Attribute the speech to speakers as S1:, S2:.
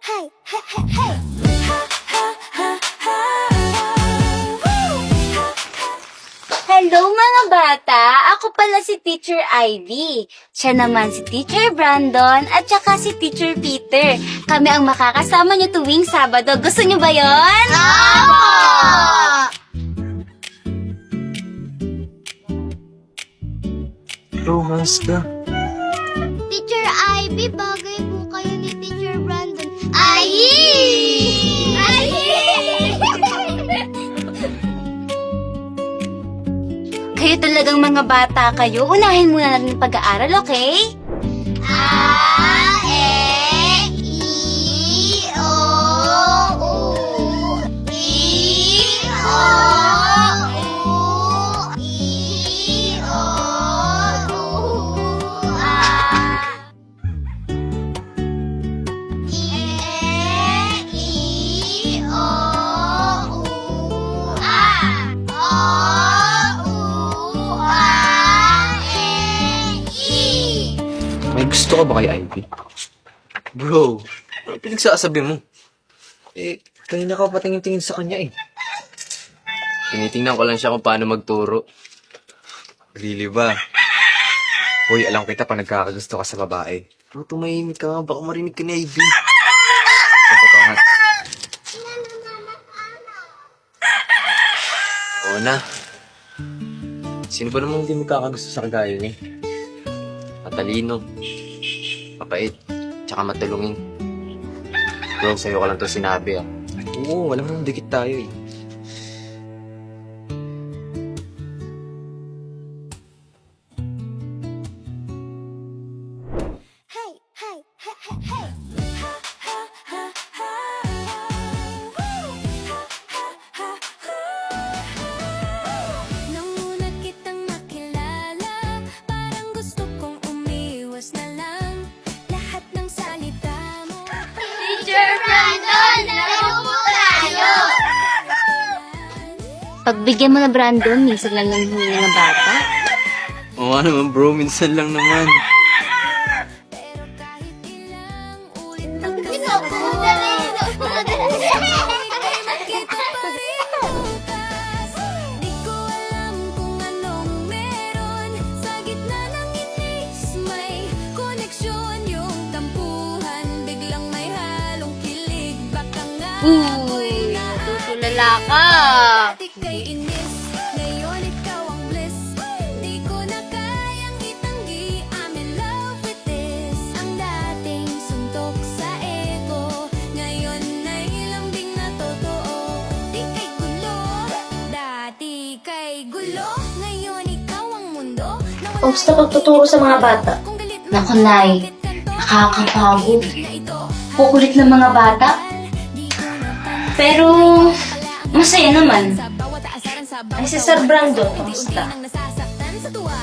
S1: Hey, hey, hey, hey. Hello mga bata! Ako pala si Teacher Ivy. Siya naman si Teacher Brandon at saka si Teacher Peter. Kami ang makakasama niyo tuwing Sabado. Gusto niyo ba yon? Opo!
S2: Romance ka.
S1: Teacher Ivy, bagay po kayo ni Teacher Brandon. Ay! Ay! Kayo talagang mga bata kayo. Unahin muna natin yung pag-aaral, okay? A, E, I, O, U, I, O, U, I, O, U, A.
S2: May gusto ka ba kay Ivy? Bro, ano pinagsasabi mo? Kanina ka patingin-tingin sa kanya eh.
S3: Tinitingnan ko lang siya kung paano magturo.
S2: Really ba? Hoy, alam kita pag nagkakagusto ka sa babae. Bro, tumahimik ka nga. Baka marinig ka ni Ivy. Totoo.
S3: Oo na. Sino ba namang hindi magkakagusto sa kagaya niya? Matalino, mapait, tsaka matulungin. Bro, sa'yo ko lang to sinabi ah.
S2: Oo, alam mo, dikit tayo eh.
S1: Hey, hey, hey, hey, hey. Nang una kitang makilala, parang gusto kong umiwas na lang. Lahat ng salita mo. Teacher Brandon, laro po tayo! Pagbigyan mo na Brandon, minsan lang yung huli ng bata.
S3: Oo nga naman bro, minsan lang naman.
S1: Pero kahit ilang ulit di ko alam kung anong meron. Sa gitna ng inis may koneksyon. Yung tampuhan biglang may halong kilig. Baka nga ako'y tutulala ka. Dati kay inis, ngayon ikaw ang bliss. Di ko na kayang itanggi, I'm in love with this. Ang dating suntok sa ego, ngayon ay lambing na totoo. Di kay gulo, dati kay gulo. Ngayon ikaw ang mundo.
S4: Basta pagtuturo sa mga bata. Naku, Nay, nakakapagod. Kukulit ng mga bata. Pero, masaya naman. Ay, si Sir Brandon, kamusta?
S1: Nasasaktan sa tuwa.